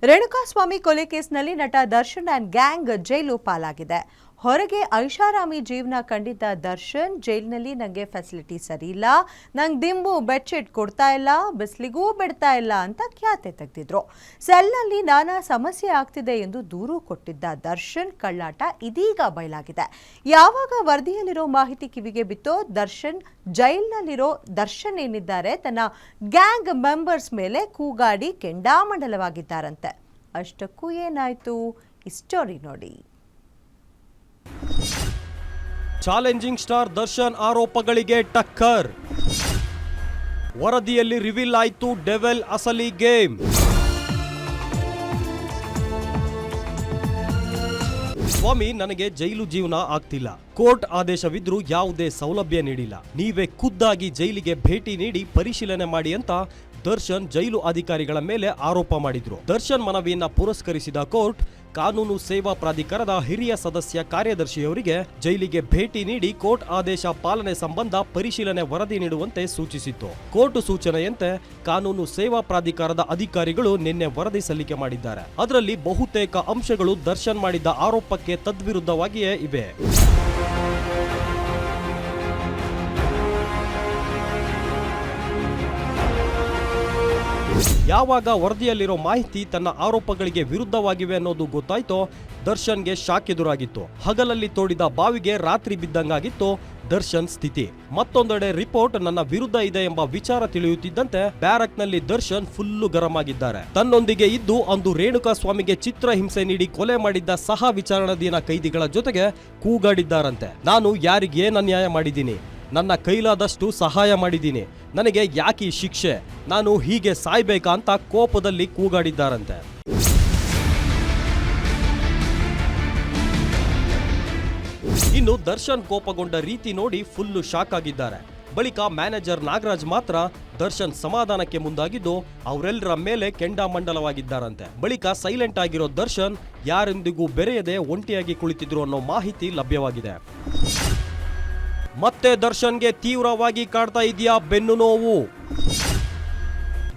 ರೇಣುಕಾಸ್ವಾಮಿ ಕೊಲೆ ಕೇಸ್ನಲ್ಲಿ ನಟ ದರ್ಶನ್ ಅಂಡ್ ಗ್ಯಾಂಗ್ ಜೈಲು ಪಾಲಾಗಿದೆ. ಹೊರಗೆ ಐಷಾರಾಮಿ ಜೀವನ ಕಂಡಿದ್ದ ದರ್ಶನ್ ಜೈಲಿನಲ್ಲಿ ನನಗೆ ಫೆಸಿಲಿಟಿ ಸರಿ ಇಲ್ಲ, ನಂಗೆ ದಿಂಬು ಬೆಡ್ಶೀಟ್ ಕೊಡ್ತಾ ಇಲ್ಲ, ಬಿಸಿಲಿಗೂ ಬಿಡ್ತಾ ಇಲ್ಲ ಅಂತ ಖ್ಯಾತೆ ತೆಗೆದಿದ್ರು. ಸೆಲ್ನಲ್ಲಿ ನಾನಾ ಸಮಸ್ಯೆ ಆಗ್ತಿದೆ ಎಂದು ದೂರು ಕೊಟ್ಟಿದ್ದ ದರ್ಶನ್ ಕಳ್ಳಾಟ ಇದೀಗ ಬಯಲಾಗಿದೆ. ಯಾವಾಗ ವರದಿಯಲ್ಲಿರೋ ಮಾಹಿತಿ ಕಿವಿಗೆ ಬಿತ್ತೋ ಜೈಲಿನಲ್ಲಿರೋ ದರ್ಶನ್ ಏನಿದ್ದಾರೆ ತನ್ನ ಗ್ಯಾಂಗ್ ಮೆಂಬರ್ಸ್ ಮೇಲೆ ಕೂಗಾಡಿ ಕೆಂಡಾಮಂಡಲವಾಗಿದ್ದಾರಂತೆ. ಅಷ್ಟಕ್ಕೂ ಏನಾಯ್ತು ಈ ಸ್ಟೋರಿ ನೋಡಿ. ಚಾಲೆಂಜಿಂಗ್ ಸ್ಟಾರ್ ದರ್ಶನ್ ಆರೋಪಗಳಿಗೆ ಟಕ್ಕರ್. ವರದಿಯಲ್ಲಿ ರಿವೀಲ್ ಆಯಿತು ಡೆವಿಲ್ ಅಸಲಿ ಗೇಮ್. ಸ್ವಾಮಿ, ನನಗೆ ಜೈಲು ಜೀವನ ಆಗ್ತಿಲ್ಲ. ಕೋರ್ಟ್ ಆದೇಶವಿದ್ರೂ ಯಾವುದೇ ಸೌಲಭ್ಯ ನೀಡಿಲ್ಲ. ನೀವೇ ಖುದ್ದಾಗಿ ಜೈಲಿಗೆ ಭೇಟಿ ನೀಡಿ ಪರಿಶೀಲನೆ ಮಾಡಿ ಅಂತ ದರ್ಶನ್ ಜೈಲು ಅಧಿಕಾರಿಗಳ ಮೇಲೆ ಆರೋಪ ಮಾಡಿದ್ರು. ದರ್ಶನ್ ಮನವಿಯನ್ನ ಪುರಸ್ಕರಿಸಿದ ಕೋರ್ಟ್ ಕಾನೂನು ಸೇವಾ ಪ್ರಾಧಿಕಾರದ ಹಿರಿಯ ಸದಸ್ಯ ಕಾರ್ಯದರ್ಶಿಯವರಿಗೆ ಜೈಲಿಗೆ ಭೇಟಿ ನೀಡಿ ಕೋರ್ಟ್ ಆದೇಶ ಪಾಲನೆ ಸಂಬಂಧ ಪರಿಶೀಲನೆ ವರದಿ ನೀಡುವಂತೆ ಸೂಚಿಸಿತ್ತು. ಕೋರ್ಟ್ ಸೂಚನೆಯಂತೆ ಕಾನೂನು ಸೇವಾ ಪ್ರಾಧಿಕಾರದ ಅಧಿಕಾರಿಗಳು ನಿನ್ನೆ ವರದಿ ಸಲ್ಲಿಕೆ ಮಾಡಿದ್ದಾರೆ. ಅದರಲ್ಲಿ ಬಹುತೇಕ ಅಂಶಗಳು ದರ್ಶನ್ ಮಾಡಿದ್ದ ಆರೋಪಕ್ಕೆ ತದ್ವಿರುದ್ಧವಾಗಿಯೇ ಇವೆ. ಯಾವಾಗ ವರದಿಯಲ್ಲಿರೋ ಮಾಹಿತಿ ತನ್ನ ಆರೋಪಗಳಿಗೆ ವಿರುದ್ಧವಾಗಿವೆ ಅನ್ನೋದು ಗೊತ್ತಾಯ್ತೋ ದರ್ಶನ್ಗೆ ಶಾಕ್ ಎದುರಾಗಿತ್ತು. ಹಗಲಲ್ಲಿ ತೋಡಿದ ಬಾವಿಗೆ ರಾತ್ರಿ ಬಿದ್ದಂಗಾಗಿತ್ತು ದರ್ಶನ್ ಸ್ಥಿತಿ. ಮತ್ತೊಂದೆಡೆ ರಿಪೋರ್ಟ್ ನನ್ನ ವಿರುದ್ಧ ಇದೆ ಎಂಬ ವಿಚಾರ ತಿಳಿಯುತ್ತಿದ್ದಂತೆ ಬ್ಯಾರಕ್ನಲ್ಲಿ ದರ್ಶನ್ ಫುಲ್ಲು ಗರಂ ಆಗಿದ್ದಾರೆ. ತನ್ನೊಂದಿಗೆ ಇದ್ದು ಅಂದು ರೇಣುಕಾಸ್ವಾಮಿಗೆ ಚಿತ್ರಹಿಂಸೆ ನೀಡಿ ಕೊಲೆ ಮಾಡಿದ್ದ ಸಹ ವಿಚಾರಣಾಧೀನ ಕೈದಿಗಳ ಜೊತೆಗೆ ಕೂಗಾಡಿದ್ದಾರಂತೆ. ನಾನು ಯಾರಿಗೇನು ಅನ್ಯಾಯ ಮಾಡಿದ್ದೀನಿ, ನನ್ನ ಕೈಲಾದಷ್ಟು ಸಹಾಯ ಮಾಡಿದ್ದೀನಿ, ನನಗೆ ಯಾಕೆ ಶಿಕ್ಷೆ, ನಾನು ಹೀಗೆ ಸಾಯ್ಬೇಕಾ ಅಂತ ಕೋಪದಲ್ಲಿ ಕೂಗಾಡಿದ್ದಾರಂತೆ. ಇನ್ನು ದರ್ಶನ್ ಕೋಪಗೊಂಡ ರೀತಿ ನೋಡಿ ಫುಲ್ಲು ಶಾಕ್ ಆಗಿದ್ದಾರೆ. ಬಳಿಕ ಮ್ಯಾನೇಜರ್ ನಾಗರಾಜ್ ಮಾತ್ರ ದರ್ಶನ್ ಸಮಾಧಾನಕ್ಕೆ ಮುಂದಾಗಿದ್ದು ಅವರೆಲ್ಲರ ಮೇಲೆ ಕೆಂಡಾಮಂಡಲವಾಗಿದ್ದಾರಂತೆ. ಬಳಿಕ ಸೈಲೆಂಟ್ ಆಗಿರೋ ದರ್ಶನ್ ಯಾರೊಂದಿಗೂ ಬೆರೆಯದೆ ಒಂಟಿಯಾಗಿ ಕುಳಿತಿದ್ರು ಅನ್ನೋ ಮಾಹಿತಿ ಲಭ್ಯವಾಗಿದೆ. ಮತ್ತೆ ದರ್ಶನ್ಗೆ ತೀವ್ರವಾಗಿ ಕಾಡ್ತಾ ಇದೆಯಾ ಬೆನ್ನು ನೋವು?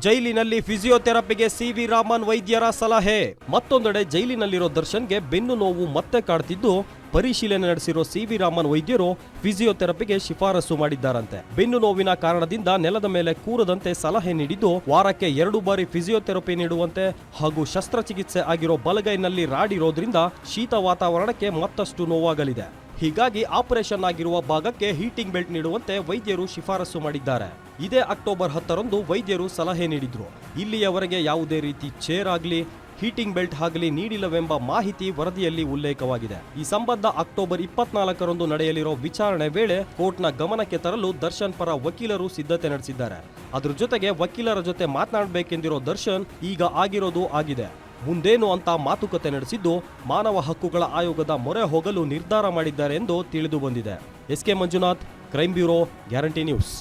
ಜೈಲಿನಲ್ಲಿ ಫಿಸಿಯೋಥೆರಪಿಗೆ ಸಿ.ವಿ. ರಾಮನ್ ವೈದ್ಯರ ಸಲಹೆ. ಮತ್ತೊಂದೆಡೆ ಜೈಲಿನಲ್ಲಿರೋ ದರ್ಶನ್ಗೆ ಬೆನ್ನು ನೋವು ಮತ್ತೆ ಕಾಡ್ತಿದ್ದು ಪರಿಶೀಲನೆ ನಡೆಸಿರೋ ಸಿ.ವಿ. ರಾಮನ್ ವೈದ್ಯರು ಫಿಸಿಯೋಥೆರಪಿಗೆ ಶಿಫಾರಸು ಮಾಡಿದ್ದಾರಂತೆ. ಬೆನ್ನು ನೋವಿನ ಕಾರಣದಿಂದ ನೆಲದ ಮೇಲೆ ಕೂರದಂತೆ ಸಲಹೆ ನೀಡಿದ್ದು ವಾರಕ್ಕೆ 2 ಬಾರಿ ಫಿಸಿಯೋಥೆರಪಿ ನೀಡುವಂತೆ ಹಾಗೂ ಶಸ್ತ್ರಚಿಕಿತ್ಸೆ ಆಗಿರೋ ಬಲಗೈನಲ್ಲಿ ರಾಡಿರೋದ್ರಿಂದ ಶೀತ ವಾತಾವರಣಕ್ಕೆ ಮತ್ತಷ್ಟು ನೋವಾಗಲಿದೆ. ಹೀಗಾಗಿ ಆಪರೇಷನ್ ಆಗಿರುವ ಭಾಗಕ್ಕೆ ಹೀಟಿಂಗ್ ಬೆಲ್ಟ್ ನೀಡುವಂತೆ ವೈದ್ಯರು ಶಿಫಾರಸು ಮಾಡಿದ್ದಾರೆ. ಇದೇ ಅಕ್ಟೋಬರ್ 10ರಂದು ವೈದ್ಯರು ಸಲಹೆ ನೀಡಿದ್ರು. ಇಲ್ಲಿಯವರೆಗೆ ಯಾವುದೇ ರೀತಿ ಚೇರ್ ಆಗಲಿ ಹೀಟಿಂಗ್ ಬೆಲ್ಟ್ ಆಗಲಿ ನೀಡಿಲ್ಲವೆಂಬ ಮಾಹಿತಿ ವರದಿಯಲ್ಲಿ ಉಲ್ಲೇಖವಾಗಿದೆ. ಈ ಸಂಬಂಧ ಅಕ್ಟೋಬರ್ 24ರಂದು ನಡೆಯಲಿರೋ ವಿಚಾರಣೆ ವೇಳೆ ಕೋರ್ಟ್ನ ಗಮನಕ್ಕೆ ತರಲು ದರ್ಶನ್ ಪರ ವಕೀಲರು ಸಿದ್ಧತೆ ನಡೆಸಿದ್ದಾರೆ. ಅದ್ರ ಜೊತೆಗೆ ವಕೀಲರ ಜೊತೆ ಮಾತನಾಡಬೇಕೆಂದಿರೋ ದರ್ಶನ್ ಈಗ ಆಗಿರೋದು ಆಗಿದೆ. ಮುಂದೇನು ಅಂತ ಮಾತುಕತೆ ನಡೆಸಿದ್ದು ಮಾನವ ಹಕ್ಕುಗಳ ಆಯೋಗದ ಮೊರೆ ಹೋಗಲು ನಿರ್ಧಾರ ಮಾಡಿದ್ದಾರೆ ಎಂದು ತಿಳಿದು ಬಂದಿದೆ. S K Manjunath, crime bureau, guarantee news.